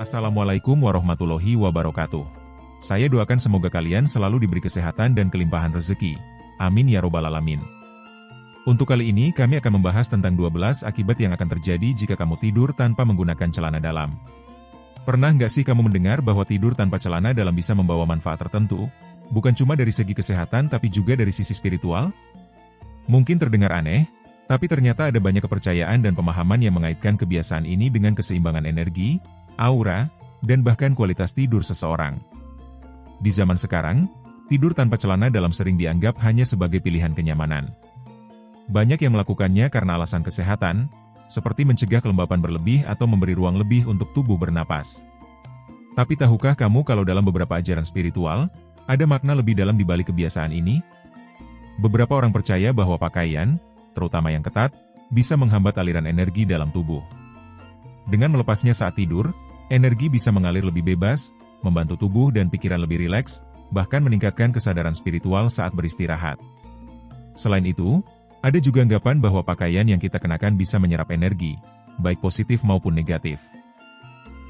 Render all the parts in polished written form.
Assalamualaikum warahmatullahi wabarakatuh. Saya doakan semoga kalian selalu diberi kesehatan dan kelimpahan rezeki. Amin ya robbal alamin. Untuk kali ini kami akan membahas tentang 12 akibat yang akan terjadi jika kamu tidur tanpa menggunakan celana dalam. Pernah nggak sih kamu mendengar bahwa tidur tanpa celana dalam bisa membawa manfaat tertentu? Bukan cuma dari segi kesehatan tapi juga dari sisi spiritual? Mungkin terdengar aneh, tapi ternyata ada banyak kepercayaan dan pemahaman yang mengaitkan kebiasaan ini dengan keseimbangan energi, aura, dan bahkan kualitas tidur seseorang. Di zaman sekarang, tidur tanpa celana dalam sering dianggap hanya sebagai pilihan kenyamanan. Banyak yang melakukannya karena alasan kesehatan, seperti mencegah kelembapan berlebih atau memberi ruang lebih untuk tubuh bernapas. Tapi tahukah kamu kalau dalam beberapa ajaran spiritual, ada makna lebih dalam di balik kebiasaan ini? Beberapa orang percaya bahwa pakaian, terutama yang ketat, bisa menghambat aliran energi dalam tubuh. Dengan melepasnya saat tidur, energi bisa mengalir lebih bebas, membantu tubuh dan pikiran lebih rileks, bahkan meningkatkan kesadaran spiritual saat beristirahat. Selain itu, ada juga anggapan bahwa pakaian yang kita kenakan bisa menyerap energi, baik positif maupun negatif.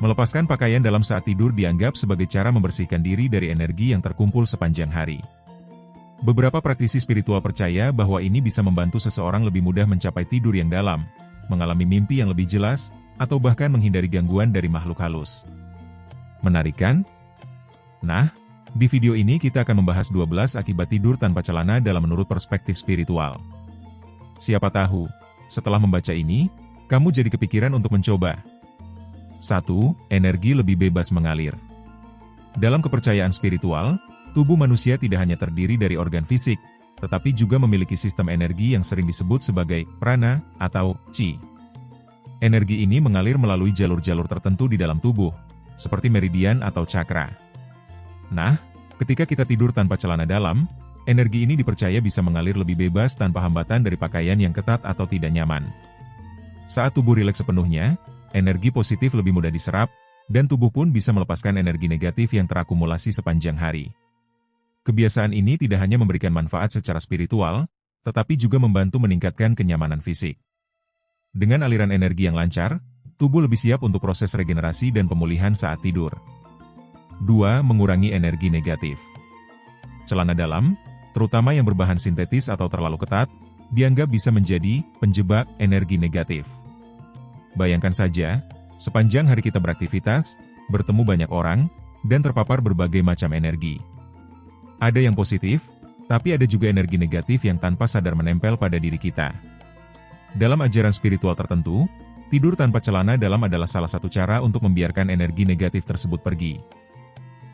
Melepaskan pakaian dalam saat tidur dianggap sebagai cara membersihkan diri dari energi yang terkumpul sepanjang hari. Beberapa praktisi spiritual percaya bahwa ini bisa membantu seseorang lebih mudah mencapai tidur yang dalam, mengalami mimpi yang lebih jelas, atau bahkan menghindari gangguan dari makhluk halus. Menarik kan? Nah, di video ini kita akan membahas 12 akibat tidur tanpa celana dalam menurut perspektif spiritual. Siapa tahu, setelah membaca ini, kamu jadi kepikiran untuk mencoba. 1. Energi lebih bebas mengalir. Dalam kepercayaan spiritual, tubuh manusia tidak hanya terdiri dari organ fisik, tetapi juga memiliki sistem energi yang sering disebut sebagai prana atau chi. Energi ini mengalir melalui jalur-jalur tertentu di dalam tubuh, seperti meridian atau cakra. Nah, ketika kita tidur tanpa celana dalam, energi ini dipercaya bisa mengalir lebih bebas tanpa hambatan dari pakaian yang ketat atau tidak nyaman. Saat tubuh rileks sepenuhnya, energi positif lebih mudah diserap, dan tubuh pun bisa melepaskan energi negatif yang terakumulasi sepanjang hari. Kebiasaan ini tidak hanya memberikan manfaat secara spiritual, tetapi juga membantu meningkatkan kenyamanan fisik. Dengan aliran energi yang lancar, tubuh lebih siap untuk proses regenerasi dan pemulihan saat tidur. 2. Mengurangi energi negatif. Celana dalam, terutama yang berbahan sintetis atau terlalu ketat, dianggap bisa menjadi penjebak energi negatif. Bayangkan saja, sepanjang hari kita beraktivitas, bertemu banyak orang, dan terpapar berbagai macam energi. Ada yang positif, tapi ada juga energi negatif yang tanpa sadar menempel pada diri kita. Dalam ajaran spiritual tertentu, tidur tanpa celana dalam adalah salah satu cara untuk membiarkan energi negatif tersebut pergi.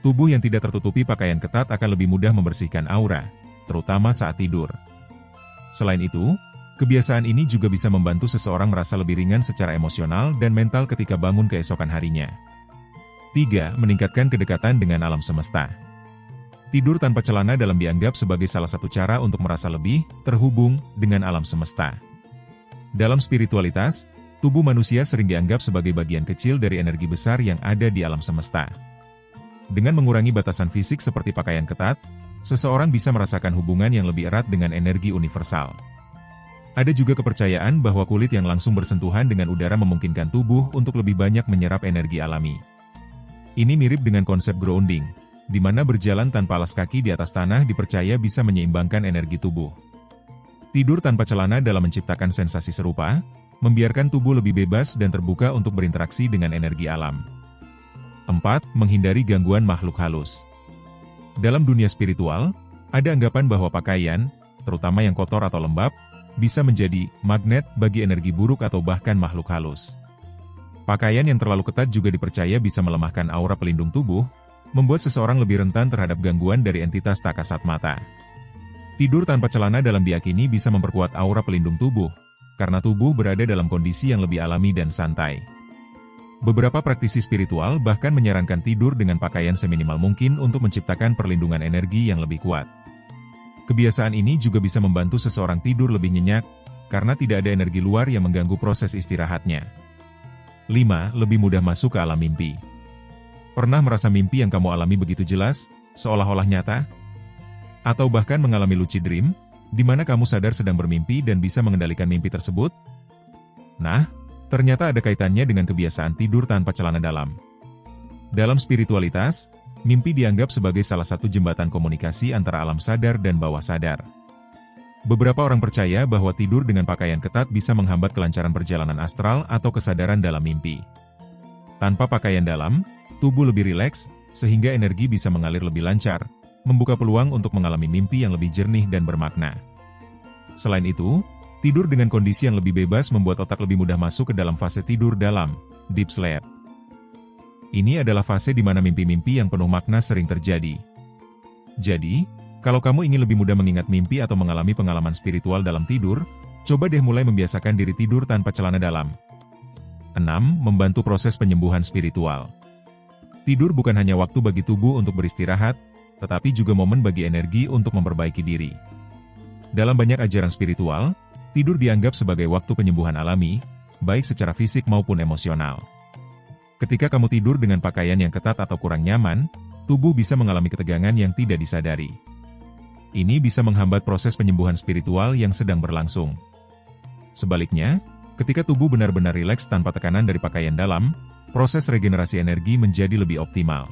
Tubuh yang tidak tertutupi pakaian ketat akan lebih mudah membersihkan aura, terutama saat tidur. Selain itu, kebiasaan ini juga bisa membantu seseorang merasa lebih ringan secara emosional dan mental ketika bangun keesokan harinya. 3. Meningkatkan kedekatan dengan alam semesta. Tidur tanpa celana dalam dianggap sebagai salah satu cara untuk merasa lebih terhubung dengan alam semesta. Dalam spiritualitas, tubuh manusia sering dianggap sebagai bagian kecil dari energi besar yang ada di alam semesta. Dengan mengurangi batasan fisik seperti pakaian ketat, seseorang bisa merasakan hubungan yang lebih erat dengan energi universal. Ada juga kepercayaan bahwa kulit yang langsung bersentuhan dengan udara memungkinkan tubuh untuk lebih banyak menyerap energi alami. Ini mirip dengan konsep grounding, di mana berjalan tanpa alas kaki di atas tanah dipercaya bisa menyeimbangkan energi tubuh. Tidur tanpa celana dalam menciptakan sensasi serupa, membiarkan tubuh lebih bebas dan terbuka untuk berinteraksi dengan energi alam. 4. Menghindari gangguan makhluk halus. Dalam dunia spiritual, ada anggapan bahwa pakaian, terutama yang kotor atau lembab, bisa menjadi magnet bagi energi buruk atau bahkan makhluk halus. Pakaian yang terlalu ketat juga dipercaya bisa melemahkan aura pelindung tubuh, membuat seseorang lebih rentan terhadap gangguan dari entitas tak kasat mata. Tidur tanpa celana dalam diyakini bisa memperkuat aura pelindung tubuh, karena tubuh berada dalam kondisi yang lebih alami dan santai. Beberapa praktisi spiritual bahkan menyarankan tidur dengan pakaian seminimal mungkin untuk menciptakan perlindungan energi yang lebih kuat. Kebiasaan ini juga bisa membantu seseorang tidur lebih nyenyak, karena tidak ada energi luar yang mengganggu proses istirahatnya. 5. Lebih mudah masuk ke alam mimpi. Pernah merasa mimpi yang kamu alami begitu jelas, seolah-olah nyata? Atau bahkan mengalami lucid dream, di mana kamu sadar sedang bermimpi dan bisa mengendalikan mimpi tersebut? Nah, ternyata ada kaitannya dengan kebiasaan tidur tanpa celana dalam. Dalam spiritualitas, mimpi dianggap sebagai salah satu jembatan komunikasi antara alam sadar dan bawah sadar. Beberapa orang percaya bahwa tidur dengan pakaian ketat bisa menghambat kelancaran perjalanan astral atau kesadaran dalam mimpi. Tanpa pakaian dalam, tubuh lebih rileks, sehingga energi bisa mengalir lebih lancar, membuka peluang untuk mengalami mimpi yang lebih jernih dan bermakna. Selain itu, tidur dengan kondisi yang lebih bebas membuat otak lebih mudah masuk ke dalam fase tidur dalam, deep sleep. Ini adalah fase di mana mimpi-mimpi yang penuh makna sering terjadi. Jadi, kalau kamu ingin lebih mudah mengingat mimpi atau mengalami pengalaman spiritual dalam tidur, coba deh mulai membiasakan diri tidur tanpa celana dalam. 6. Membantu proses penyembuhan spiritual. Tidur bukan hanya waktu bagi tubuh untuk beristirahat, tetapi juga momen bagi energi untuk memperbaiki diri. Dalam banyak ajaran spiritual, tidur dianggap sebagai waktu penyembuhan alami, baik secara fisik maupun emosional. Ketika kamu tidur dengan pakaian yang ketat atau kurang nyaman, tubuh bisa mengalami ketegangan yang tidak disadari. Ini bisa menghambat proses penyembuhan spiritual yang sedang berlangsung. Sebaliknya, ketika tubuh benar-benar rileks tanpa tekanan dari pakaian dalam, proses regenerasi energi menjadi lebih optimal.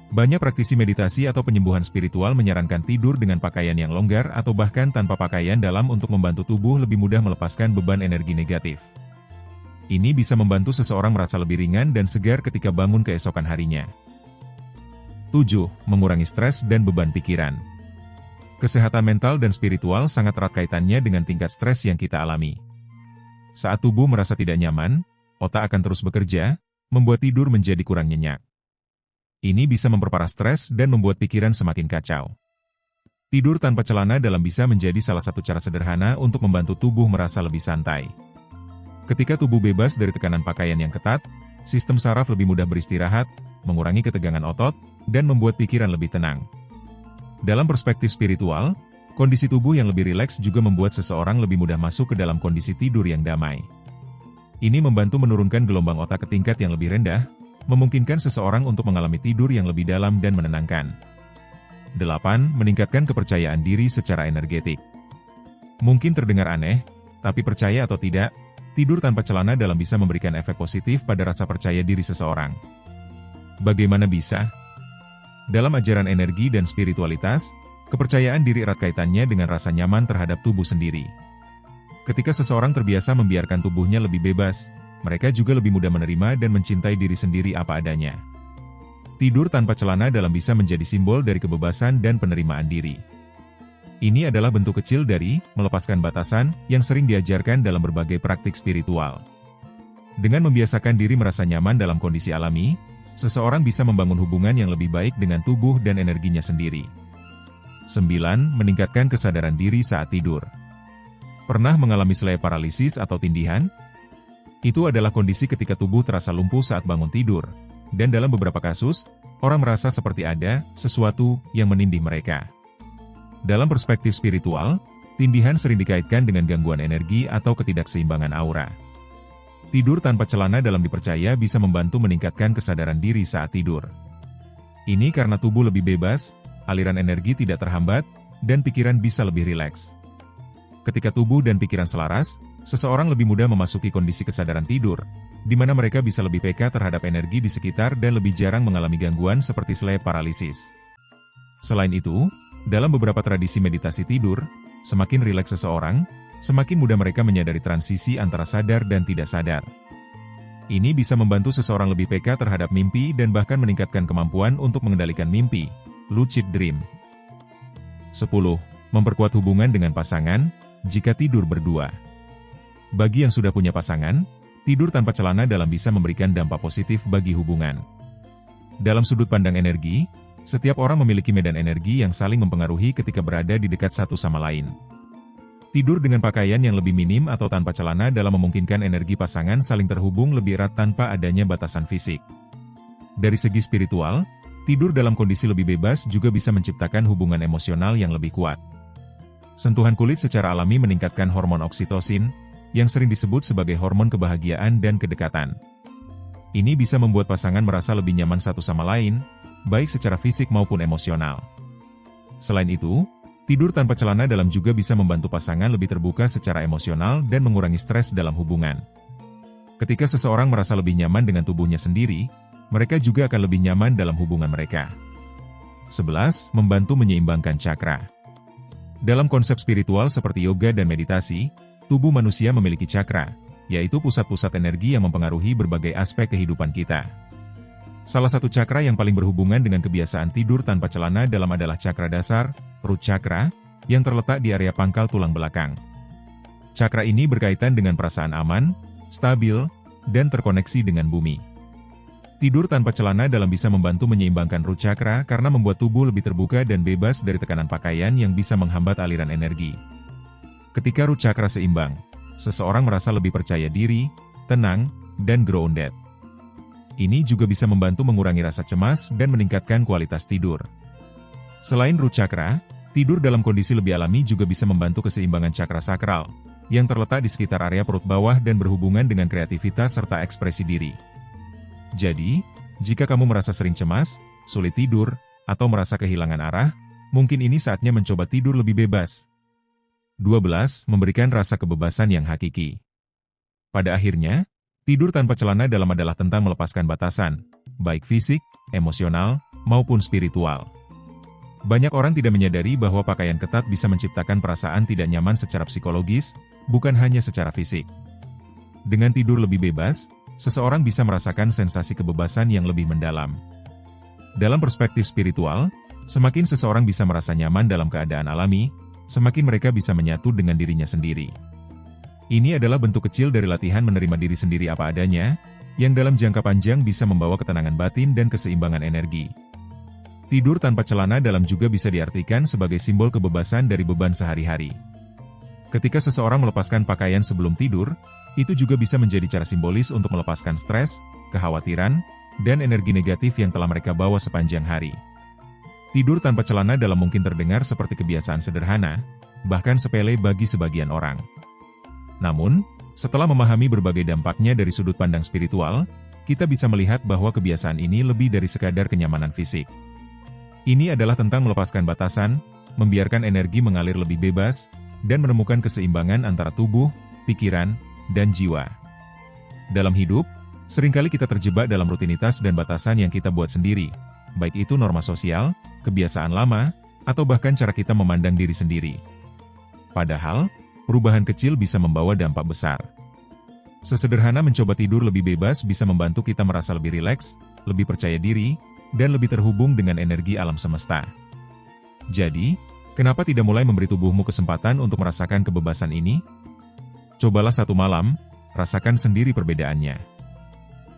Banyak praktisi meditasi atau penyembuhan spiritual menyarankan tidur dengan pakaian yang longgar atau bahkan tanpa pakaian dalam untuk membantu tubuh lebih mudah melepaskan beban energi negatif. Ini bisa membantu seseorang merasa lebih ringan dan segar ketika bangun keesokan harinya. 7. Mengurangi stres dan beban pikiran. Kesehatan mental dan spiritual sangat erat kaitannya dengan tingkat stres yang kita alami. Saat tubuh merasa tidak nyaman, otak akan terus bekerja, membuat tidur menjadi kurang nyenyak. Ini bisa memperparah stres dan membuat pikiran semakin kacau. Tidur tanpa celana dalam bisa menjadi salah satu cara sederhana untuk membantu tubuh merasa lebih santai. Ketika tubuh bebas dari tekanan pakaian yang ketat, sistem saraf lebih mudah beristirahat, mengurangi ketegangan otot, dan membuat pikiran lebih tenang. Dalam perspektif spiritual, kondisi tubuh yang lebih rileks juga membuat seseorang lebih mudah masuk ke dalam kondisi tidur yang damai. Ini membantu menurunkan gelombang otak ke tingkat yang lebih rendah, memungkinkan seseorang untuk mengalami tidur yang lebih dalam dan menenangkan. 8. Meningkatkan kepercayaan diri secara energetik. Mungkin terdengar aneh, tapi percaya atau tidak, tidur tanpa celana dalam bisa memberikan efek positif pada rasa percaya diri seseorang. Bagaimana bisa? Dalam ajaran energi dan spiritualitas, kepercayaan diri erat kaitannya dengan rasa nyaman terhadap tubuh sendiri. Ketika seseorang terbiasa membiarkan tubuhnya lebih bebas, mereka juga lebih mudah menerima dan mencintai diri sendiri apa adanya. Tidur tanpa celana dalam bisa menjadi simbol dari kebebasan dan penerimaan diri. Ini adalah bentuk kecil dari melepaskan batasan yang sering diajarkan dalam berbagai praktik spiritual. Dengan membiasakan diri merasa nyaman dalam kondisi alami, seseorang bisa membangun hubungan yang lebih baik dengan tubuh dan energinya sendiri. 9. Meningkatkan kesadaran diri saat tidur. Pernah mengalami sleep paralisis atau tindihan? Itu adalah kondisi ketika tubuh terasa lumpuh saat bangun tidur, dan dalam beberapa kasus, orang merasa seperti ada sesuatu yang menindih mereka. Dalam perspektif spiritual, tindihan sering dikaitkan dengan gangguan energi atau ketidakseimbangan aura. Tidur tanpa celana dalam dipercaya bisa membantu meningkatkan kesadaran diri saat tidur. Ini karena tubuh lebih bebas, aliran energi tidak terhambat, dan pikiran bisa lebih rileks. Ketika tubuh dan pikiran selaras, seseorang lebih mudah memasuki kondisi kesadaran tidur, di mana mereka bisa lebih peka terhadap energi di sekitar dan lebih jarang mengalami gangguan seperti sleep paralisis. Selain itu, dalam beberapa tradisi meditasi tidur, semakin rileks seseorang, semakin mudah mereka menyadari transisi antara sadar dan tidak sadar. Ini bisa membantu seseorang lebih peka terhadap mimpi dan bahkan meningkatkan kemampuan untuk mengendalikan mimpi, lucid dream. 10. Memperkuat hubungan dengan pasangan, jika tidur berdua. Bagi yang sudah punya pasangan, tidur tanpa celana dalam bisa memberikan dampak positif bagi hubungan. Dalam sudut pandang energi, setiap orang memiliki medan energi yang saling mempengaruhi ketika berada di dekat satu sama lain. Tidur dengan pakaian yang lebih minim atau tanpa celana dalam memungkinkan energi pasangan saling terhubung lebih erat tanpa adanya batasan fisik. Dari segi spiritual, tidur dalam kondisi lebih bebas juga bisa menciptakan hubungan emosional yang lebih kuat. Sentuhan kulit secara alami meningkatkan hormon oksitosin, yang sering disebut sebagai hormon kebahagiaan dan kedekatan. Ini bisa membuat pasangan merasa lebih nyaman satu sama lain, baik secara fisik maupun emosional. Selain itu, tidur tanpa celana dalam juga bisa membantu pasangan lebih terbuka secara emosional dan mengurangi stres dalam hubungan. Ketika seseorang merasa lebih nyaman dengan tubuhnya sendiri, mereka juga akan lebih nyaman dalam hubungan mereka. 11. Membantu menyeimbangkan cakra. Dalam konsep spiritual seperti yoga dan meditasi, tubuh manusia memiliki cakra, yaitu pusat-pusat energi yang mempengaruhi berbagai aspek kehidupan kita. Salah satu cakra yang paling berhubungan dengan kebiasaan tidur tanpa celana dalam adalah cakra dasar, root chakra, yang terletak di area pangkal tulang belakang. Cakra ini berkaitan dengan perasaan aman, stabil, dan terkoneksi dengan bumi. Tidur tanpa celana dalam bisa membantu menyeimbangkan root chakra karena membuat tubuh lebih terbuka dan bebas dari tekanan pakaian yang bisa menghambat aliran energi. Ketika root chakra seimbang, seseorang merasa lebih percaya diri, tenang, dan grounded. Ini juga bisa membantu mengurangi rasa cemas dan meningkatkan kualitas tidur. Selain root chakra, tidur dalam kondisi lebih alami juga bisa membantu keseimbangan cakra sakral, yang terletak di sekitar area perut bawah dan berhubungan dengan kreativitas serta ekspresi diri. Jadi, jika kamu merasa sering cemas, sulit tidur, atau merasa kehilangan arah, mungkin ini saatnya mencoba tidur lebih bebas. 12. Memberikan rasa kebebasan yang hakiki. Pada akhirnya, tidur tanpa celana dalam adalah tentang melepaskan batasan, baik fisik, emosional, maupun spiritual. Banyak orang tidak menyadari bahwa pakaian ketat bisa menciptakan perasaan tidak nyaman secara psikologis, bukan hanya secara fisik. Dengan tidur lebih bebas, seseorang bisa merasakan sensasi kebebasan yang lebih mendalam. Dalam perspektif spiritual, semakin seseorang bisa merasa nyaman dalam keadaan alami, semakin mereka bisa menyatu dengan dirinya sendiri. Ini adalah bentuk kecil dari latihan menerima diri sendiri apa adanya, yang dalam jangka panjang bisa membawa ketenangan batin dan keseimbangan energi. Tidur tanpa celana dalam juga bisa diartikan sebagai simbol kebebasan dari beban sehari-hari. Ketika seseorang melepaskan pakaian sebelum tidur, itu juga bisa menjadi cara simbolis untuk melepaskan stres, kekhawatiran, dan energi negatif yang telah mereka bawa sepanjang hari. Tidur tanpa celana dalam mungkin terdengar seperti kebiasaan sederhana, bahkan sepele bagi sebagian orang. Namun, setelah memahami berbagai dampaknya dari sudut pandang spiritual, kita bisa melihat bahwa kebiasaan ini lebih dari sekadar kenyamanan fisik. Ini adalah tentang melepaskan batasan, membiarkan energi mengalir lebih bebas, dan menemukan keseimbangan antara tubuh, pikiran, dan jiwa. Dalam hidup, seringkali kita terjebak dalam rutinitas dan batasan yang kita buat sendiri, baik itu norma sosial, kebiasaan lama, atau bahkan cara kita memandang diri sendiri. Padahal, perubahan kecil bisa membawa dampak besar. Sesederhana mencoba tidur lebih bebas bisa membantu kita merasa lebih rileks, lebih percaya diri, dan lebih terhubung dengan energi alam semesta. Jadi, kenapa tidak mulai memberi tubuhmu kesempatan untuk merasakan kebebasan ini? Cobalah satu malam, rasakan sendiri perbedaannya.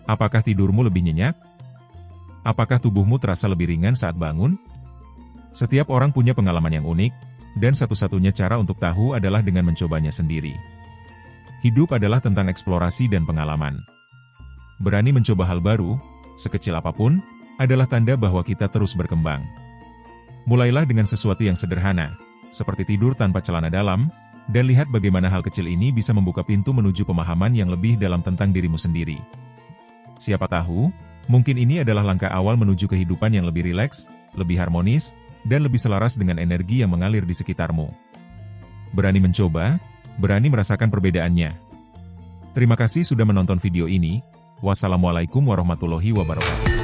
Apakah tidurmu lebih nyenyak? Apakah tubuhmu terasa lebih ringan saat bangun? Setiap orang punya pengalaman yang unik, dan satu-satunya cara untuk tahu adalah dengan mencobanya sendiri. Hidup adalah tentang eksplorasi dan pengalaman. Berani mencoba hal baru, sekecil apapun, adalah tanda bahwa kita terus berkembang. Mulailah dengan sesuatu yang sederhana, seperti tidur tanpa celana dalam, dan lihat bagaimana hal kecil ini bisa membuka pintu menuju pemahaman yang lebih dalam tentang dirimu sendiri. Siapa tahu, mungkin ini adalah langkah awal menuju kehidupan yang lebih rileks, lebih harmonis, dan lebih selaras dengan energi yang mengalir di sekitarmu. Berani mencoba, berani merasakan perbedaannya. Terima kasih sudah menonton video ini. Wassalamualaikum warahmatullahi wabarakatuh.